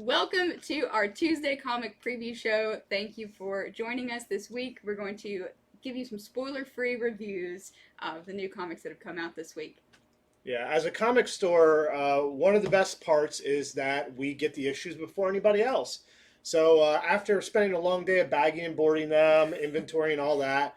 Welcome to our Tuesday comic preview show. Thank you for joining us this week. We're going to give you some spoiler-free reviews of the new comics that have come out this week. Yeah, as a comic store, one of the best parts is that we get the issues before anybody else. So after spending a long day of bagging and boarding them, inventory and all that,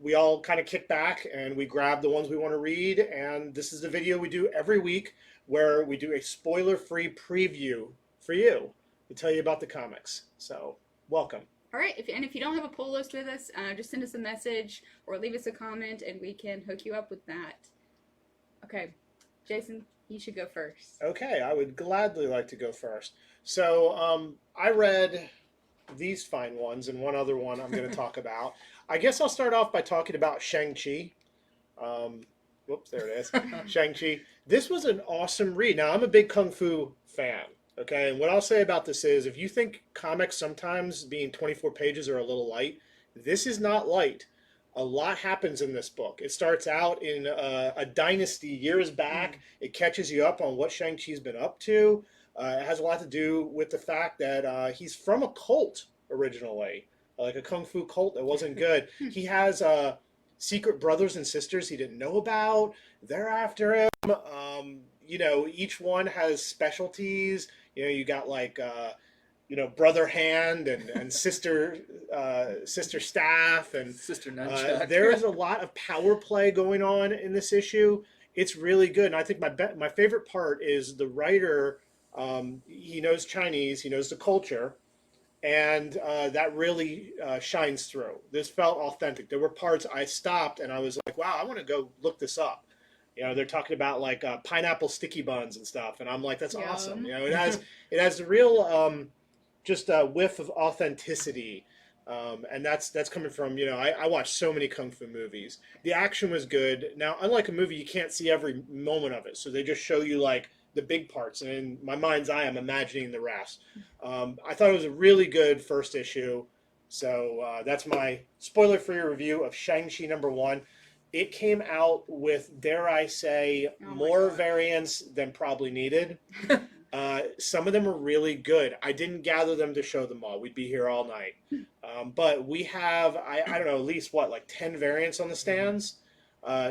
we all kind of kick back and we grab the ones we want to read. And this is the video we do every week where we do a spoiler-free preview for you to tell you about the comics. So welcome. All right, if you don't have a pull list with us, just send us a message or leave us a comment and we can hook you up with that. Okay, Jason, you should go first. Okay, I would gladly like to go first. So I read these fine ones and one other one I'm going to talk about. I guess I'll start off by talking about Shang Chi. Whoops, there it is. Shang Chi. This was an awesome read. Now, I'm a big Kung Fu fan. Okay, and what I'll say about this is if you think comics sometimes being 24 pages are a little light, this is not light. A lot happens in this book. It starts out in a dynasty years back. It catches you up on what Shang-Chi's been up to. It has a lot to do with the fact that he's from a cult originally, like a kung fu cult that wasn't good. He has secret brothers and sisters he didn't know about. They're after him. Each one has specialties. You got like Brother Hand and Sister Staff and Sister Nunchuck. There's a lot of power play going on in this issue. It's really good, and I think my favorite part is the writer. He knows Chinese, he knows the culture, and that really shines through. This felt authentic. There were parts I stopped and I was like, "Wow, I want to go look this up." They're talking about like pineapple sticky buns and stuff, and I'm like, "That's awesome." It has a real just a whiff of authenticity, and that's coming from I watched so many kung fu movies. The action was good. Now, unlike a movie, you can't see every moment of it, so they just show you like the big parts, and in my mind's eye, I'm imagining the rest. I thought it was a really good first issue, so that's my spoiler-free review of Shang-Chi #1. It came out with, dare I say, more variants than probably needed. Some of them are really good. I didn't gather them to show them all. We'd be here all night. But we have, I don't know, at least like 10 variants on the stands.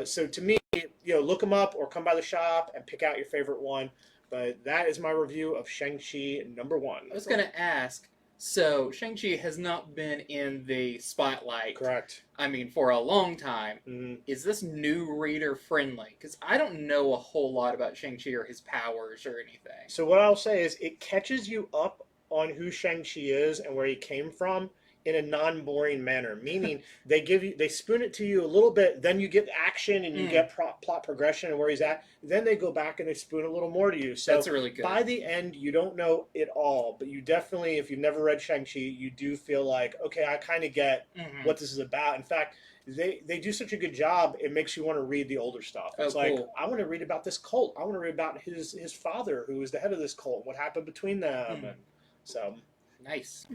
So to me, look them up or come by the shop and pick out your favorite one. But that is my review of Shang-Chi #1. I was going to ask, so Shang-Chi has not been in the spotlight. Correct. I mean, for a long time. Mm-hmm. Is this new reader friendly? Because I don't know a whole lot about Shang-Chi or his powers or anything. So what I'll say is it catches you up on who Shang-Chi is and where he came from in a non-boring manner, meaning they spoon it to you a little bit, then you get action and you get plot progression and where he's at, then they go back and they spoon a little more to you. So that's really good. By the end, you don't know it all, but you definitely, if you've never read Shang-Chi, you do feel like, okay, I kind of get what this is about. In fact, they do such a good job, it makes you want to read the older stuff. It's like, cool. I want to read about this cult. I want to read about his father, who was the head of this cult, what happened between them. And so nice.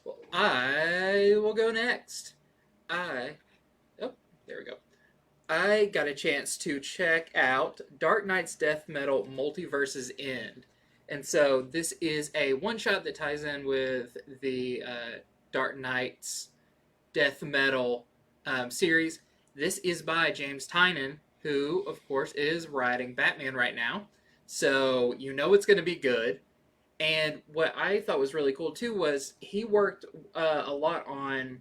Well, I will go next. There we go. I got a chance to check out Dark Knight's Death Metal Multiverse's End. And so this is a one-shot that ties in with the Dark Knight's Death Metal series. This is by James Tynion, who, of course, is writing Batman right now. So you know it's going to be good. And what I thought was really cool, too, was he worked a lot on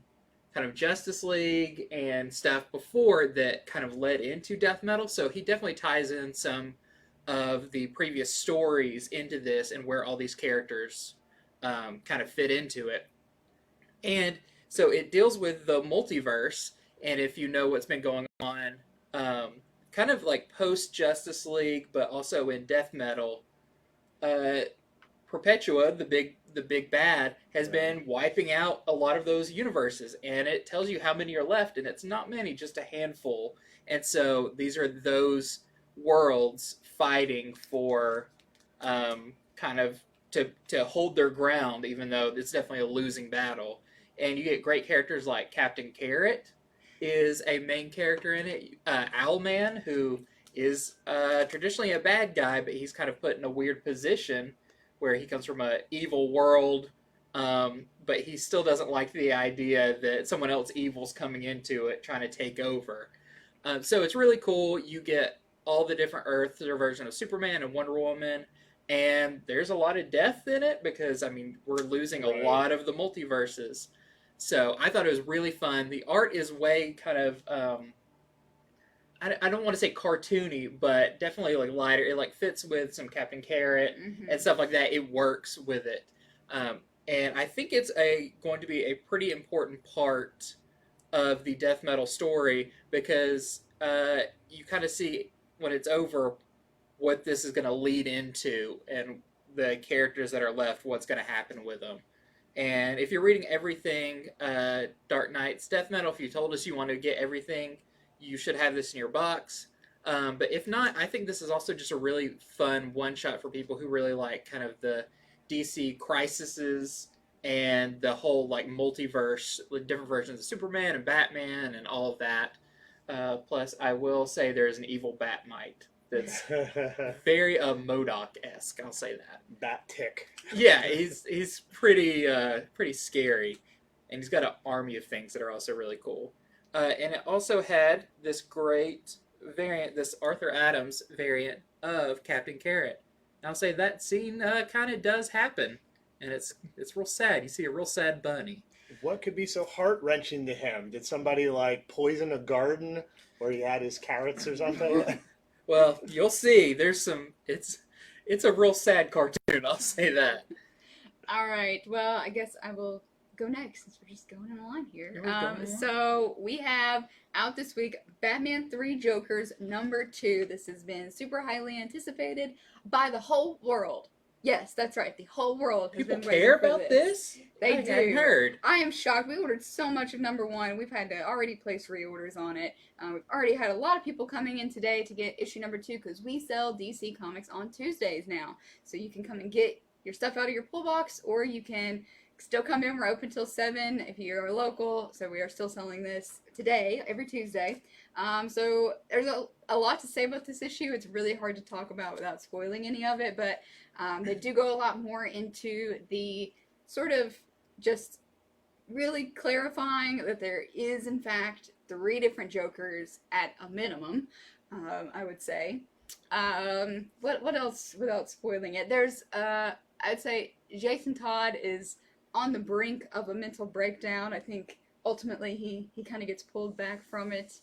kind of Justice League and stuff before that kind of led into Death Metal. So he definitely ties in some of the previous stories into this and where all these characters kind of fit into it. And so it deals with the multiverse. And if you know what's been going on, kind of like post-Justice League, but also in Death Metal, Perpetua, the big bad, has been wiping out a lot of those universes, and it tells you how many are left, and it's not many, just a handful. And so these are those worlds fighting for kind of to hold their ground, even though it's definitely a losing battle. And you get great characters like Captain Carrot is a main character in it. Owlman, who is traditionally a bad guy, but he's kind of put in a weird position where he comes from a evil world, but he still doesn't like the idea that someone else evil's coming into it, trying to take over. So it's really cool. You get all the different Earths, their version of Superman and Wonder Woman, and there's a lot of death in it because, I mean, we're losing a lot of the multiverses. So I thought it was really fun. The art is way kind of, I don't want to say cartoony, but definitely like lighter. It like fits with some Captain Carrot and stuff like that. It works with it. And I think it's going to be a pretty important part of the death metal story because you kind of see when it's over what this is going to lead into and the characters that are left, what's going to happen with them. And if you're reading everything Dark Knight's death metal, if you told us you want to get everything, you should have this in your box. But if not, I think this is also just a really fun one-shot for people who really like kind of the DC crises and the whole like multiverse with different versions of Superman and Batman and all of that. Plus, I will say there's an evil Batmite that's very MODOK-esque. I'll say that. Bat tick. Yeah, he's pretty scary, and he's got an army of things that are also really cool. And it also had this great variant, this Arthur Adams variant of Captain Carrot. And I'll say that scene kind of does happen, and it's real sad. You see a real sad bunny. What could be so heart-wrenching to him? Did somebody like poison a garden where he had his carrots or something? Well, you'll see. There's some. It's a real sad cartoon. I'll say that. All right. Well, I guess I will go next since we're just going in line here. Yeah, so we have out this week Batman 3 Jokers #2. This has been super highly anticipated by the whole world. Yes, that's right. The whole world has People been waiting care for about this? They I do. hadn't heard. I am shocked. We ordered so much of #1. We've had to already place reorders on it. We've already had a lot of people coming in today to get issue #2 because we sell DC Comics on Tuesdays now. So you can come and get your stuff out of your pull box, or you can still come in. We're open till 7 if you're local. So we are still selling this today, every Tuesday. So there's a lot to say about this issue. It's really hard to talk about without spoiling any of it, but they do go a lot more into the sort of just really clarifying that there is, in fact, 3 different Jokers at a minimum, I would say. What else without spoiling it? There's, I'd say Jason Todd is on the brink of a mental breakdown. I think ultimately he kind of gets pulled back from it.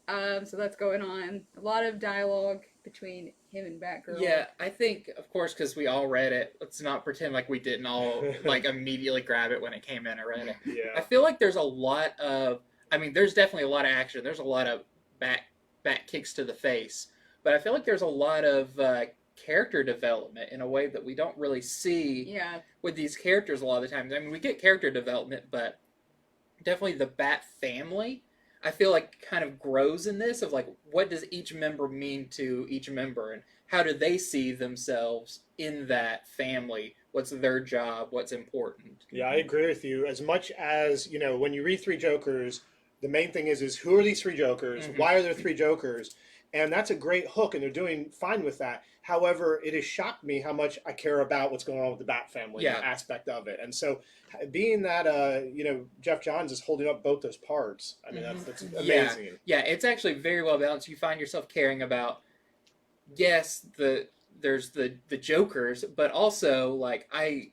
So that's going on. A lot of dialogue between him and Batgirl. Yeah, I think, of course, because we all read it, let's not pretend like we didn't all like immediately grab it when it came in and read it. Yeah. I feel like there's a lot of, I mean, there's definitely a lot of action. There's a lot of back kicks to the face. But I feel like there's a lot of character development in a way that we don't really see with these characters a lot of the times. I mean, we get character development, but definitely the Bat family, I feel like kind of grows in this of like, what does each member mean to each member and how do they see themselves in that family? What's their job? What's important? Yeah, I agree with you. As much as, you know, when you read 3 Jokers, the main thing is who are these 3 Jokers? Mm-hmm. Why are there 3 Jokers? And that's a great hook, and they're doing fine with that. However, it has shocked me how much I care about what's going on with the Bat family aspect of it. And so, being that, you know, Jeff Johns is holding up both those parts, I mean, that's amazing. Yeah, it's actually very well balanced. You find yourself caring about, yes, there's the Jokers, but also, like, I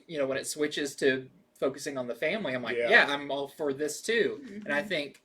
you know, when it switches to focusing on the family, I'm like, yeah I'm all for this too. Mm-hmm. And I think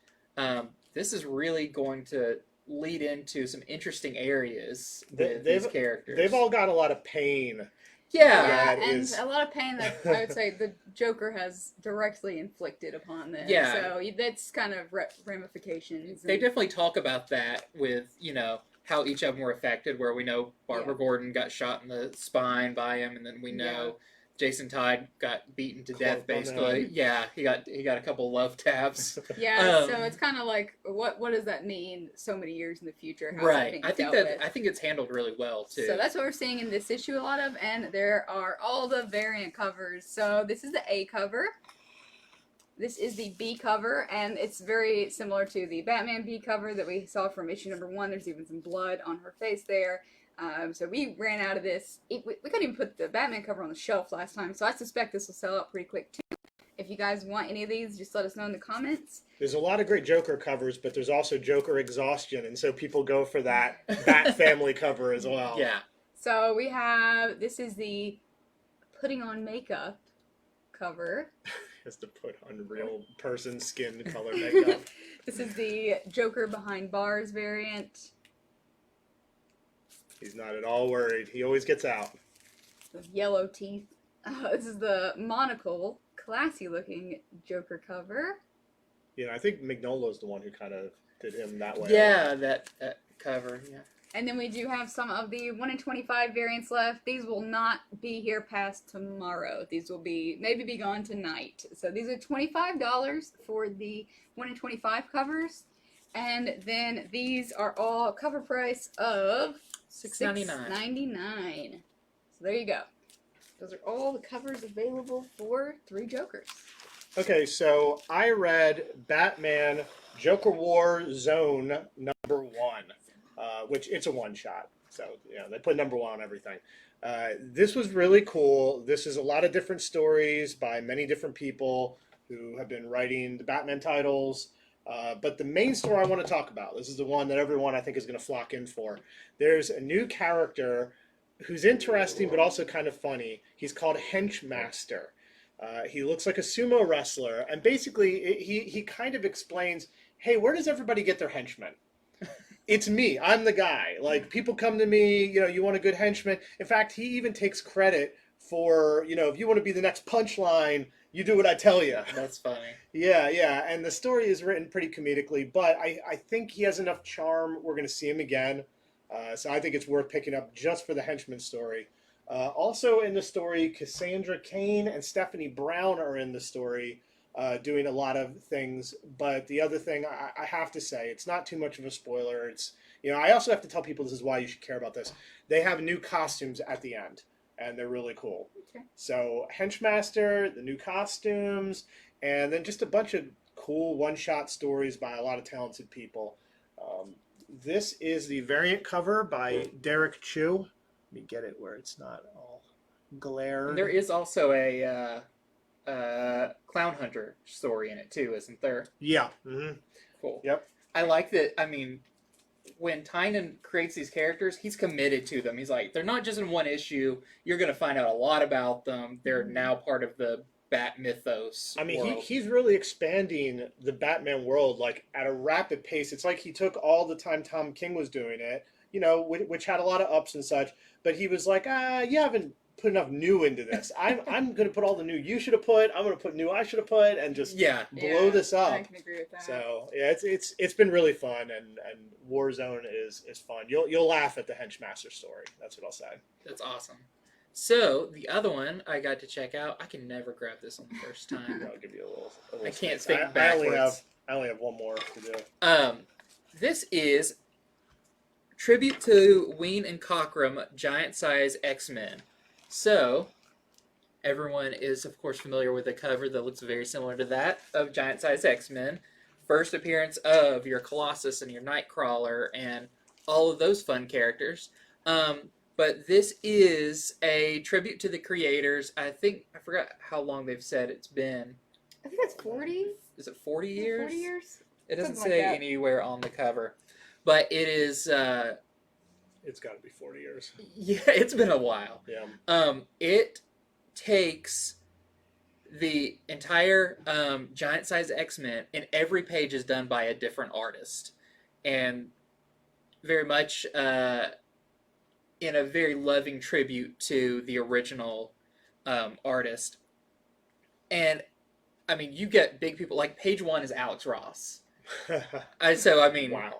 this is really going to lead into some interesting areas with these characters. They've all got a lot of pain. Yeah, and a lot of pain that I would say the Joker has directly inflicted upon them. Yeah. So that's kind of ramifications. They definitely talk about that with, you know, how each of them were affected, where we know Barbara Gordon got shot in the spine by him, and then we know Jason Todd got beaten to death, basically. Yeah, he got a couple love taps. Yeah, so it's kind of like, what does that mean so many years in the future? How's right. I think it's handled really well, too. So that's what we're seeing in this issue a lot of, and there are all the variant covers. So this is the A cover. This is the B cover, and it's very similar to the Batman B cover that we saw from issue #1. There's even some blood on her face there. So we ran out of this. We couldn't even put the Batman cover on the shelf last time, so I suspect this will sell out pretty quick too. If you guys want any of these, just let us know in the comments. There's a lot of great Joker covers, but there's also Joker exhaustion, and so people go for that Bat family cover as well. Yeah. So we have, this is the putting on makeup cover. Has to put on real person skin color makeup. This is the Joker behind bars variant. He's not at all worried. He always gets out. With yellow teeth. This is the monocle, classy looking Joker cover. You know, I think Mignola's the one who kind of did him that way. Yeah, that cover. Yeah. And then we do have some of the 1 in 25 variants left. These will not be here past tomorrow. These will maybe be gone tonight. So these are $25 for the 1 in 25 covers. And then these are all cover price of $6.99. So there you go. Those are all the covers available for 3 Jokers. Okay, so I read Batman Joker War Zone #1, which it's a one-shot. So, you know, they put #1 on everything. This was really cool. This is a lot of different stories by many different people who have been writing the Batman titles. But the main story I want to talk about, this is the one that everyone I think is going to flock in for. There's a new character who's interesting but also kind of funny. He's called Henchmaster. He looks like a sumo wrestler, and basically he kind of explains, hey, where does everybody get their henchmen? It's me. I'm the guy. Like, people come to me, you know, you want a good henchman. In fact, he even takes credit for, you know, if you want to be the next Punchline, you do what I tell you. That's funny. Yeah, yeah. And the story is written pretty comedically, but I think he has enough charm. We're going to see him again. So I think it's worth picking up just for the henchman story. Also in the story, Cassandra Cain and Stephanie Brown are in the story, doing a lot of things. But the other thing I have to say, it's not too much of a spoiler. It's, you know, I also have to tell people this is why you should care about this. They have new costumes at the end, and they're really cool. Okay. So Henchmaster, the new costumes, and then just a bunch of cool one-shot stories by a lot of talented people. This is the variant cover by Derek Chu. Let me get it where it's not all glare. And there is also a Clown Hunter story in it too, isn't there? Yeah. Mm-hmm. Cool. Yep. I like that. I mean, when Tynan creates these characters, he's committed to them. He's like, they're not just in one issue. You're going to find out a lot about them. They're now part of the Bat mythos. I mean, world. he's really expanding the Batman world like at a rapid pace. It's like he took all the time Tom King was doing it, you know, which had a lot of ups and such. But he was like, you haven't put enough new into this. I'm going to put all the new you should have put. I'm going to put new I should have put, and just blow this up. I can agree with that. So yeah, it's been really fun, and Warzone is fun. You'll laugh at the Henchmaster story. That's what I'll say. That's awesome. So the other one I got to check out. I can never grab this on the first time. I'll give you a little I can't space. think backwards. I only have one more to do. This is tribute to Ween and Cockrum Giant Size X-Men. So everyone is of course familiar with the cover that looks very similar to that of Giant Size X-Men. First appearance of your Colossus and your Nightcrawler and all of those fun characters. But this is a tribute to the creators. I forgot how long they've said it's been. I think that's 40. Is it 40 years? 40 years? It doesn't Something say like that. anywhere on the cover. But it is... It's got to be 40 years. yeah, it's been a while. Yeah. It takes the entire Giant Size X-Men, and every page is done by a different artist. And very much... in a very loving tribute to the original artist. And, I mean, you get big people, like page 1 is Alex Ross. So, I mean, Wow.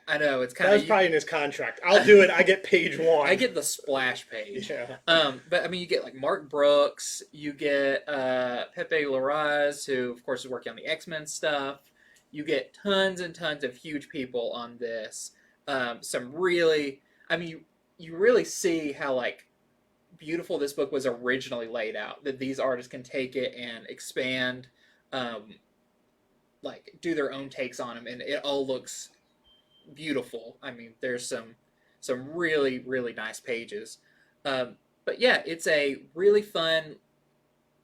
I know, it's kind That of... was probably in his contract. I'll do it. I get page 1. I get the splash page. Yeah. But, I mean, you get, like, Mark Brooks, you get Pepe Larraz, who, of course, is working on the X-Men stuff. You get tons and tons of huge people on this. Some really... I mean, you really see how, like, beautiful this book was originally laid out. That these artists can take it and expand, like, do their own takes on them, and it all looks beautiful. I mean, there's some some really, really nice pages. But yeah, it's a really fun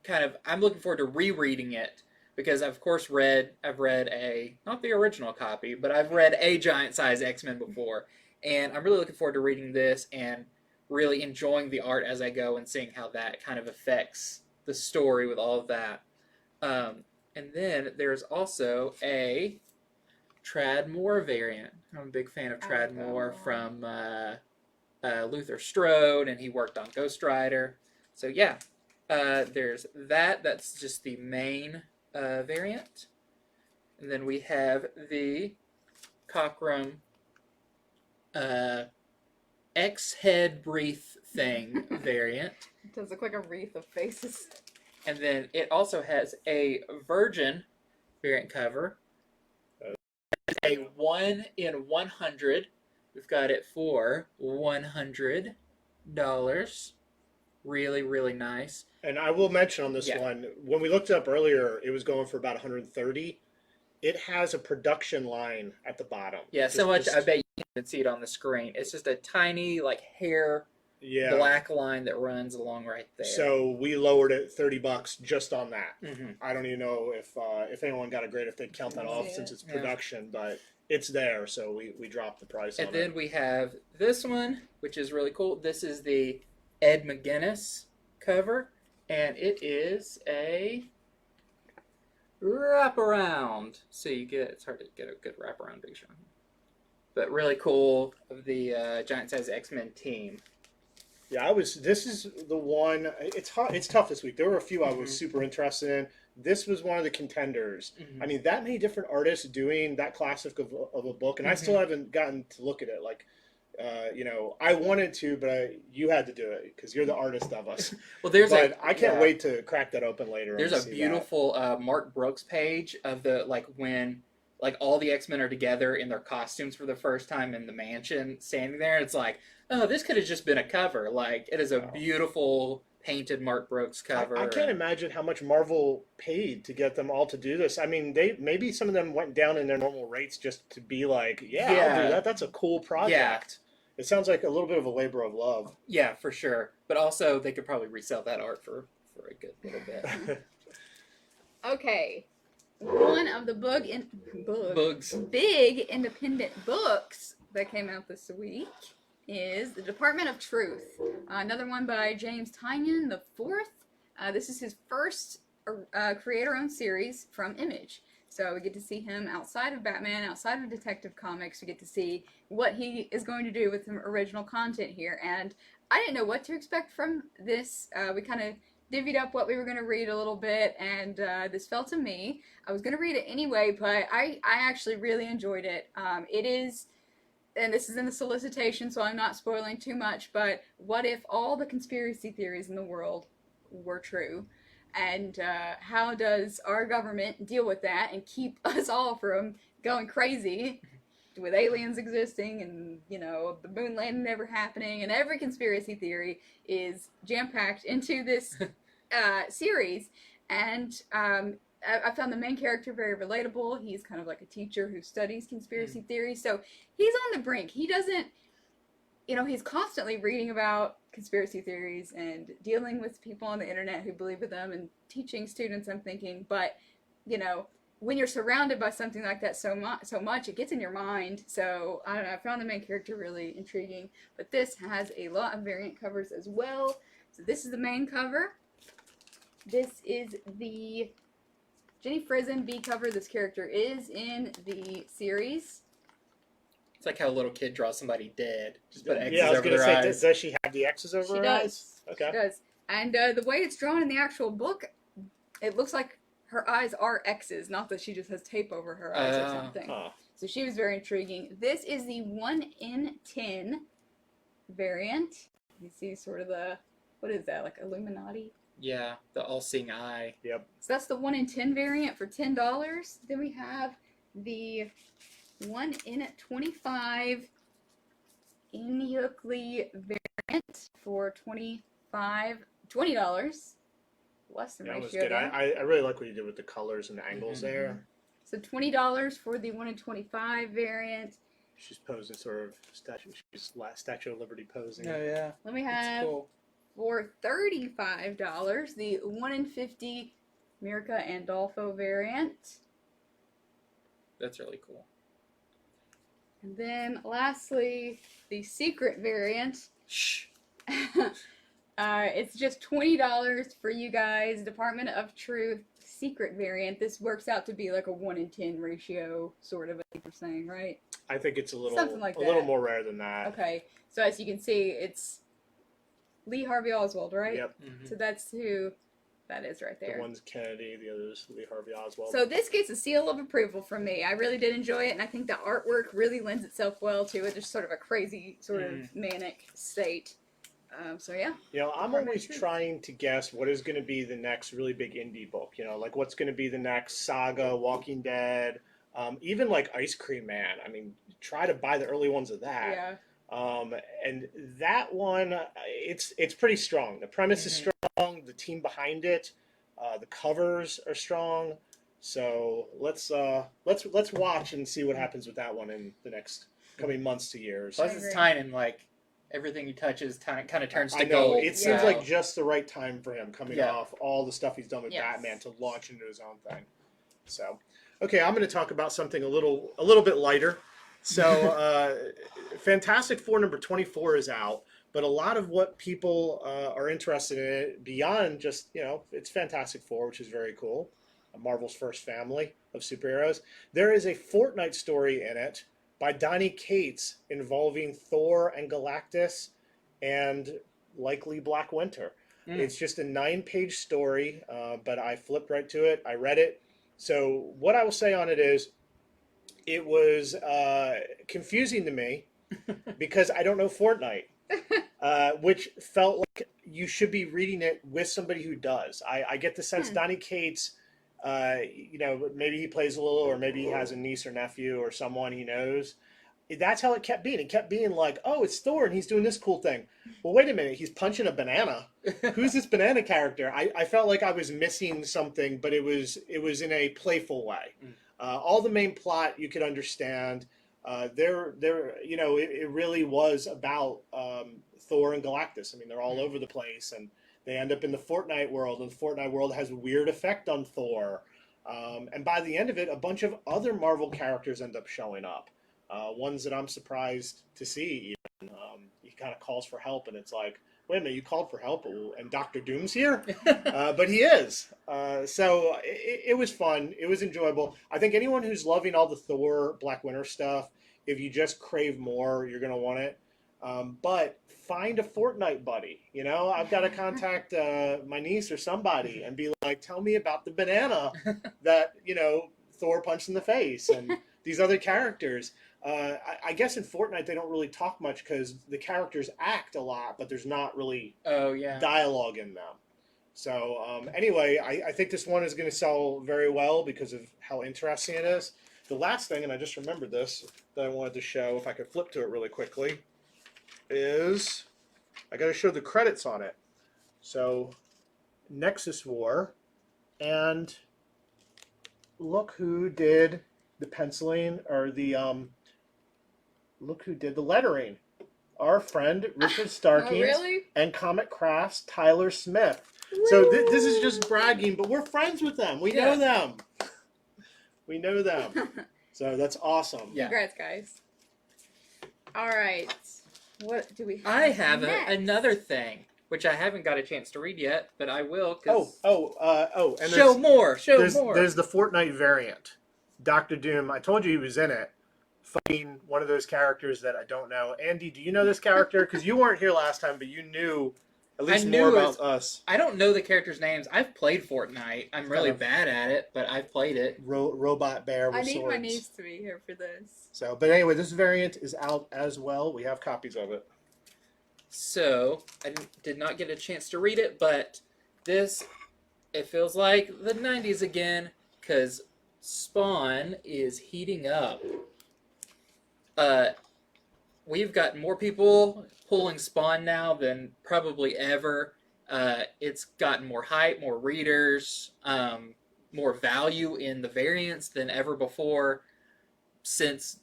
kind of. I'm looking forward to rereading it because I've read a not the original copy, but I've read a giant size X-Men before, and I'm really looking forward to reading this and really enjoying the art as I go and seeing how that kind of affects the story with all of that. And then there's also a Trad Moore variant. I'm a big fan of Trad Moore from Luther Strode, and he worked on Ghost Rider. So yeah, there's that. That's just the main variant. And then we have the Cockrum X-head wreath thing variant. It does look like a wreath of faces. And then it also has a Virgin variant cover. It's a 1 in 100. We've got it for $100. Really, really nice. And I will mention on this one, when we looked it up earlier, it was going for about 130. It has a production line at the bottom. Yeah, so much. I bet you can't even see it on the screen. It's just a tiny, like, hair black line that runs along right there. So we lowered it $30 just on that. Mm-hmm. I don't even know if anyone got a grade if they'd count that off since it's production, but it's there, so we dropped the price on it. And then we have this one, which is really cool. This is the Ed McGuinness cover, and it is a wraparound. So you get, it's hard to get a good wraparound picture on here. But really cool of the giant size X-Men team. Yeah, this is the one, it's tough this week. There were a few I was super interested in. This was one of the contenders. I mean, that many different artists doing that classic of a book, and I still haven't gotten to look at it. Like, I wanted to, but you had to do it because you're the artist of us. Well, I can't wait to crack that open later. There's a beautiful Mark Brooks page of the when all the X-Men are together in their costumes for the first time in the mansion, standing there. It's like, oh, this could have just been a cover. Like, it is a beautiful painted Mark Brooks cover. I can't imagine how much Marvel paid to get them all to do this. I mean, maybe some of them went down in their normal rates just to be like, I'll do that. That's a cool project. Yeah. It sounds like a little bit of a labor of love. Yeah, for sure. But also, they could probably resell that art for a good little bit. Okay. One of the big independent books that came out this week is The Department of Truth. Another one by James Tynion the Fourth. This is his first creator-owned series from Image. So we get to see him outside of Batman, outside of Detective Comics. We get to see what he is going to do with some original content here. And I didn't know what to expect from this. We kind of divvied up what we were going to read a little bit, and this fell to me. I was going to read it anyway, but I actually really enjoyed it. It is, and this is in the solicitation, so I'm not spoiling too much, but what if all the conspiracy theories in the world were true? And how does our government deal with that and keep us all from going crazy with aliens existing and, the moon landing never happening, and every conspiracy theory is jam-packed into this series. And I found the main character very relatable. He's kind of like a teacher who studies conspiracy theories, so he's on the brink. He doesn't, he's constantly reading about conspiracy theories and dealing with people on the internet who believe in them and teaching students, I'm thinking, but, when you're surrounded by something like that so much, it gets in your mind. So, I don't know, I found the main character really intriguing. But this has a lot of variant covers as well. So this is the main cover. This is the Jenny Frison B cover. This character is in the series. It's like how a little kid draws somebody dead. Just put X's I was over going to their say, eyes. does she have the X's over her eyes? Okay. She does. And the way it's drawn in the actual book, it looks like her eyes are X's, not that she just has tape over her eyes or something. So she was very intriguing. This is the 1 in 10 variant. You see sort of the, what is that, like Illuminati? Yeah, the all-seeing eye. Yep. So that's the 1 in 10 variant for $10. Then we have the 1 in 25 Ineukli variant for $20. Less than that was ratio good. I really like what you did with the colors and the angles there. So $20 for the 1 in 25 variant. She's posing sort of Statue of Liberty posing. Oh yeah, Then we that's have cool. for $35 the 1 in 50 Mirka and Dolfo variant. That's really cool. And then lastly, the secret variant. Shh. It's just $20 for you guys. Department of Truth secret variant. This works out to be like a 1 in 10 ratio, sort of, I think you're saying, right? I think it's a little Something like a little that. more rare than that. Okay, so as you can see, it's Lee Harvey Oswald, right? Yep. So that's who that is right there. The one's Kennedy, the other's Lee Harvey Oswald. So this gets a seal of approval from me. I really did enjoy it, and I think the artwork really lends itself well to it. Just sort of a crazy, sort of manic state. So yeah. You know, I'm Department always of Truth. trying to guess what is going to be the next really big indie book. You know, like what's going to be the next Saga, Walking Dead, even like Ice Cream Man. I mean, try to buy the early ones of that. Yeah. And that one, it's pretty strong. The premise is strong. The team behind it, the covers are strong. So let's watch and see what happens with that one in the next coming months to years. Plus, it's tying like everything he touches kind of turns to I know gold. it seems like just the right time for him coming Yeah. off all the stuff he's done with Yes. Batman to launch into his own thing. So, okay, I'm going to talk about something a little bit lighter. So, Fantastic Four number 24 is out, but a lot of what people are interested in it beyond just, you know, it's Fantastic Four, which is very cool, Marvel's first family of superheroes. There is a Fortnite story in it by Donny Cates involving Thor and Galactus and likely Black Winter. It's just a 9-page story, but I flipped right to it. I read it. So what I will say on it is it was confusing to me because I don't know Fortnite, which felt like you should be reading it with somebody who does. I get the sense Donny Cates, you know, maybe he plays a little, or maybe he has a niece or nephew or someone he knows. That's how it kept being. It kept being like, oh, it's Thor and he's doing this cool thing. Well, wait a minute, he's punching a banana. Who's this banana character? I felt like I was missing something, but it was in a playful way. All the main plot you could understand. You know, it really was about Thor and Galactus. I mean, they're all over the place, and they end up in the Fortnite world, and the Fortnite world has a weird effect on Thor. And by the end of it, a bunch of other Marvel characters end up showing up. Ones that I'm surprised to see. Even he kind of calls for help, and it's like, wait a minute, you called for help, and Doctor Doom's here, but he is. So it was fun. It was enjoyable. I think anyone who's loving all the Thor, Black Winter stuff, if you just crave more, you're gonna want it. But find a Fortnite buddy. You know, I've got to contact my niece or somebody and be like, tell me about the banana that, you know, Thor punched in the face and these other characters. I guess in Fortnite they don't really talk much because the characters act a lot, but there's not really dialogue in them. So anyway, I think this one is going to sell very well because of how interesting it is. The last thing, and I just remembered this, that I wanted to show, if I could flip to it really quickly, is I got to show the credits on it. So Nexus War, and look who did the penciling, or the look who did the lettering. Our friend Richard Starkey and Comic Crafts Tyler Smith. So this is just bragging, but we're friends with them. We know them. We know them. So that's awesome. Yeah. Congrats, guys. All right. What do we have? I have next? another thing, which I haven't got a chance to read yet, but I will. And show more. There's the Fortnite variant. Doctor Doom. I told you he was in it, fighting one of those characters that I don't know. Andy, do you know this character? Because you weren't here last time, but you knew at least more about us. I don't know the characters' names. I've played Fortnite. I'm really bad at it, but I've played it. Robot bear with I need swords. my niece to be here for this. So, but anyway, this variant is out as well. We have copies of it. So, I did not get a chance to read it, but this, it feels like the 90s again, because Spawn is heating up. We've got more people pulling Spawn now than probably ever. It's gotten more hype, more readers, more value in the variants than ever before since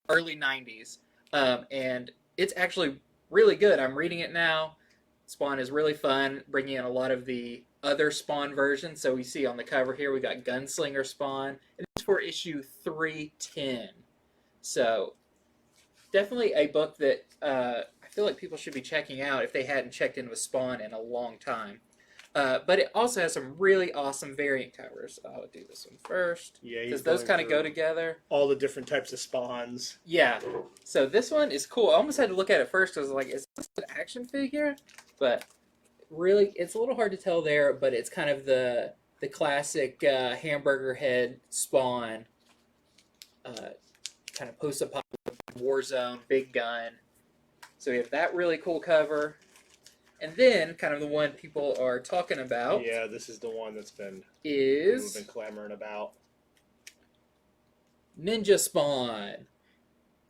early 90s. And it's actually really good. I'm reading it now. Spawn is really fun, bringing in a lot of the other Spawn versions. So we see on the cover here, we got Gunslinger Spawn, and it's for issue 310. So definitely a book that I feel like people should be checking out if they hadn't checked in with Spawn in a long time. But it also has some really awesome variant covers. I'll do this one first. Yeah, Because those kind of go together. All the different types of spawns. Yeah. So this one is cool. I almost had to look at it first because I was like, is this an action figure? But really, it's a little hard to tell there, but it's kind of the classic hamburger head Spawn, kind of post-apocalyptic war zone, big gun. So we have that really cool cover. And then, kind of the one people are talking about. Yeah, this is the one that's been we've been clamoring about. Ninja Spawn.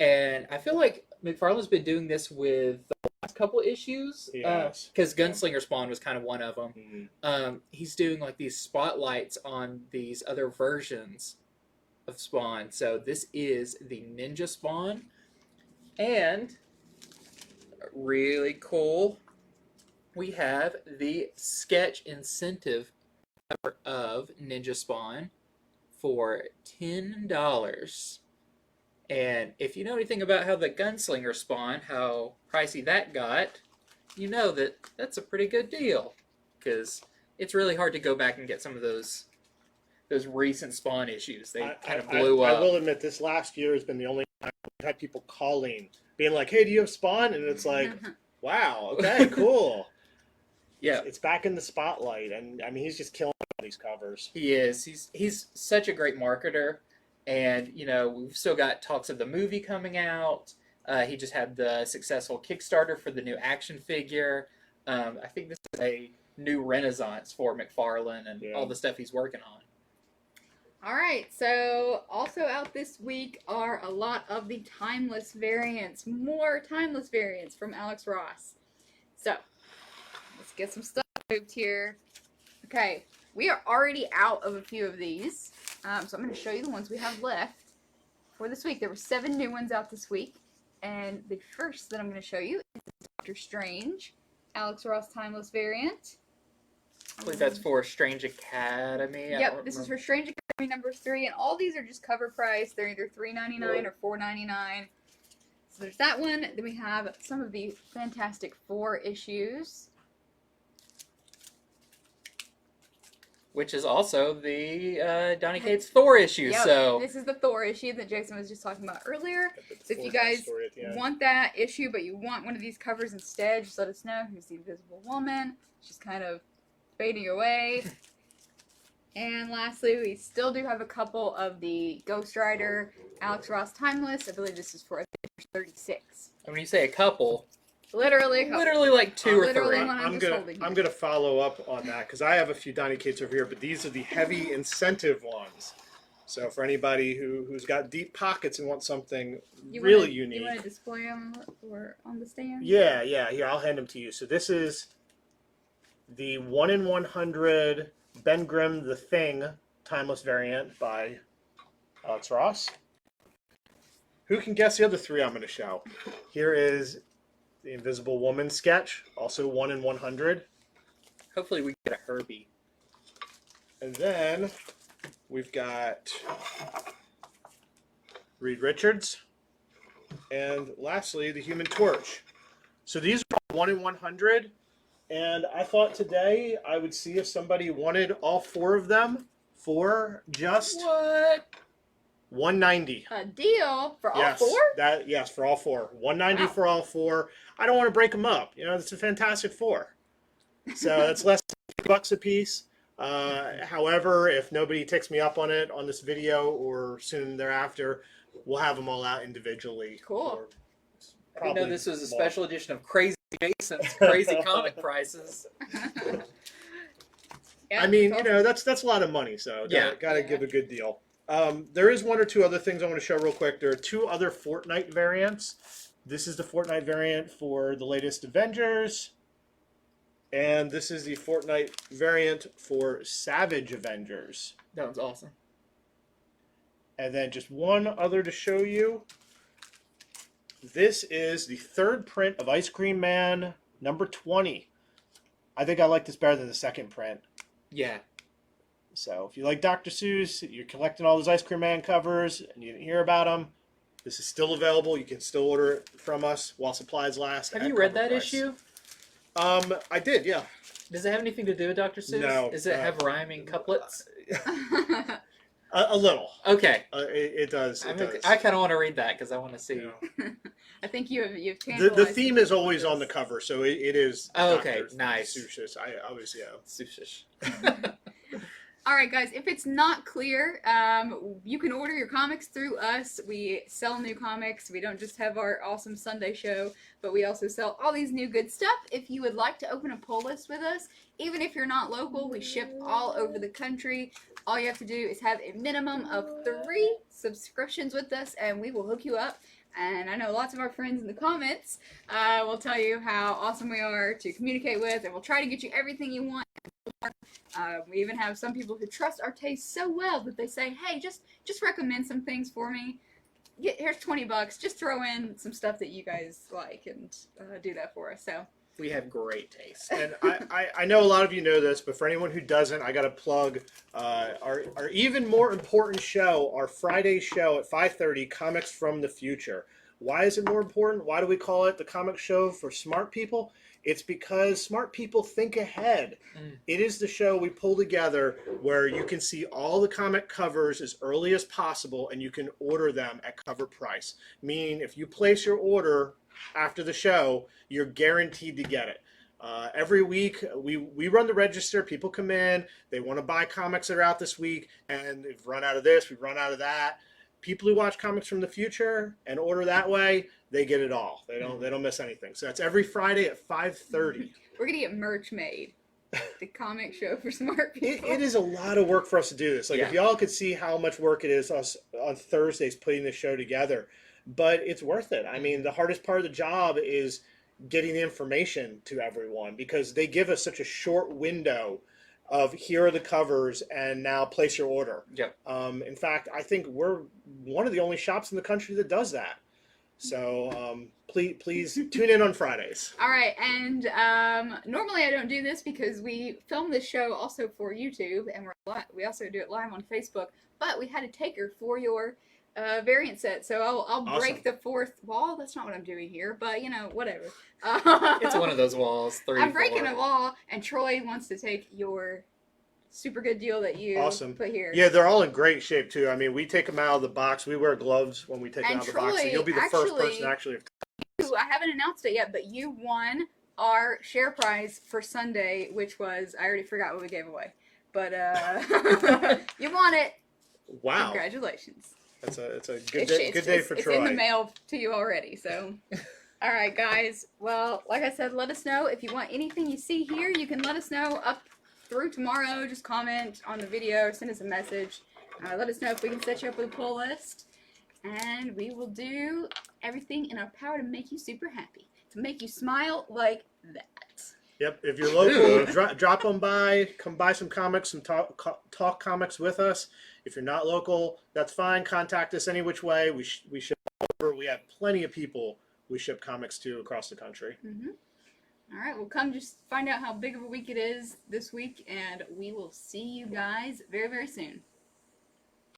And I feel like McFarlane's been doing this with the last couple issues. Yes. Because Gunslinger Spawn was kind of one of them. Mm-hmm. He's doing like these spotlights on these other versions of Spawn. So this is the Ninja Spawn. And really cool, we have the sketch incentive cover of Ninja Spawn for $10. And if you know anything about how the Gunslinger Spawn, how pricey that got, you know that that's a pretty good deal. Because it's really hard to go back and get some of those recent Spawn issues. They kind of blew up. I will admit, this last year has been the only time I've had people calling, being like, hey, do you have Spawn? And it's like, wow, okay, cool. Yeah, it's back in the spotlight, and I mean, he's just killing all these covers. he is. He's such a great marketer, and you know we've still got talks of the movie coming out. He just had the successful Kickstarter for the new action figure. I think this is a new renaissance for McFarlane and all the stuff he's working on. All right, so also out this week are a lot of the timeless variants, more timeless variants from Alex Ross. So let's get some stuff moved here. Okay, we are already out of a few of these, so I'm going to show you the ones we have left for this week. There were 7 new ones out this week, and the first that I'm going to show you is Doctor Strange, Alex Ross timeless variant. I believe that's for Strange Academy. Yep, this is for Strange Academy number 3, and all these are just cover price. They're either $3.99 or $4.99. So there's that one. Then we have some of the Fantastic Four issues. Which is also the Donny Cates Thor issue. Yep, so this is the Thor issue that Jason was just talking about earlier. So if you guys want that issue, but you want one of these covers instead, just let us know. Here's the Invisible Woman. She's kind of fading away. And lastly, we still do have a couple of the Ghost Rider Alex Ross Timeless. I believe this is for Avengers 36. and when you say a couple, Literally a couple. literally like 2 or Literally 3. one I'm just holding I'm here. gonna follow up on that because I have a few Donny Cates over here, but these are the heavy incentive ones. So for anybody who's got deep pockets and wants something really unique, You want to display them or on the stand? yeah. Here, I'll hand them to you. So this is the 1 in 100 Ben Grimm The Thing timeless variant by Alex Ross. Who can guess the other 3 I'm going to show? Here is the Invisible Woman sketch, also 1 in 100. Hopefully we get a Herbie. And then we've got Reed Richards. And lastly, the Human Torch. So these are all 1 in 100. And I thought today I would see if somebody wanted all 4 of them for just What? $190. A deal for all Yes, 4? yes, for all 4. $190 Wow. for all 4. I don't want to break them up. You know, it's a Fantastic Four. So it's less than $50 a piece. However, if nobody takes me up on it on this video or soon thereafter, we'll have them all out individually. Cool. I didn't know this was a more. special edition of Crazy Jason's Crazy Comic Prices. Yeah, I mean, it's you know, that's a lot of money, so Yeah. gotta give a good deal. There is 1 or 2 other things I want to show real quick. There are 2 other Fortnite variants. This is the Fortnite variant for the latest Avengers, and this is the Fortnite variant for Savage Avengers. That one's awesome. And then just 1 other to show you. This is the third print of Ice Cream Man number 20. I think I like this better than the second print. Yeah. So if you like Dr. Seuss, you're collecting all those Ice Cream Man covers, and you didn't hear about them, this is still available. You can still order it from us while supplies last. Have at you read cover that price. issue? I did, yeah. Does it have anything to do with Dr. Seuss? No, Does it have rhyming couplets? A little. Okay. It does. It does. I kind of want to read that because I want to see. Yeah. I think you've The tantalized theme me is always with on the this. cover, so it is. Oh, okay, Dr. nice. Seuss. I obviously yeah. Sushish. All right, guys, if it's not clear, you can order your comics through us. We sell new comics. We don't just have our awesome Sunday show, but we also sell all these new good stuff. If you would like to open a pull list with us, even if you're not local, we ship all over the country. All you have to do is have a minimum of 3 subscriptions with us, and we will hook you up. And I know lots of our friends in the comments will tell you how awesome we are to communicate with, and we'll try to get you everything you want. We even have some people who trust our taste so well that they say, hey, just recommend some things for me. Here's $20. Just throw in some stuff that you guys like and do that for us. So We have great taste. And I know a lot of you know this, but for anyone who doesn't, I got to plug our even more important show, our Friday show at 5:30, Comics from the Future. Why is it more important? Why do we call it the comic show for smart people? It's because smart people think ahead. It is the show we pull together where you can see all the comic covers as early as possible and you can order them at cover price. Meaning if you place your order after the show, you're guaranteed to get it. Every week we run the register. People come in, they want to buy comics that are out this week, and they've run out of this, we've run out of that. People who watch Comics from the Future and order that way, they get it all. They don't miss anything. So that's every Friday at 5:30. we're gonna get merch made. The comic show for smart people. It is a lot of work for us to do this. Like Yeah. if y'all could see how much work it is us on Thursdays putting this show together, but it's worth it. I mean, the hardest part of the job is getting the information to everyone because they give us such a short window of here are the covers and now place your order. Yep. In fact, I think we're one of the only shops in the country that does that. So please tune in on Fridays. All right, and normally I don't do this because we film this show also for YouTube, and we also do it live on Facebook. But we had a taker for your variant set, so I'll Awesome. break the fourth wall. That's not what I'm doing here, but you know, whatever. It's one of those walls. 3, I'm breaking 4. a wall, and Troy wants to take your super good deal that you Awesome. put here. Yeah, they're all in great shape too. I mean, we take them out of the box. We wear gloves when we take them And out of the box. So Troy you'll be the first actually- person actually. I haven't announced it yet, but you won our share prize for Sunday, which was, I already forgot what we gave away, but you won it. Wow, Congratulations. that's a good day for it's Troy. in the mail to you already, so. All right, guys. Well, like I said, let us know if you want anything you see here. You can let us know up through tomorrow. Just comment on the video, send us a message. Let us know if we can set you up with a pull list. And we will do everything in our power to make you super happy. To make you smile like that. Yep. If you're local, drop them by. Come buy some comics, some talk comics with us. If you're not local, that's fine. Contact us any which way. We ship over. We have plenty of people we ship comics to across the country. Mm-hmm. All right, well, come just find out how big of a week it is this week, and we will see you guys very, very soon.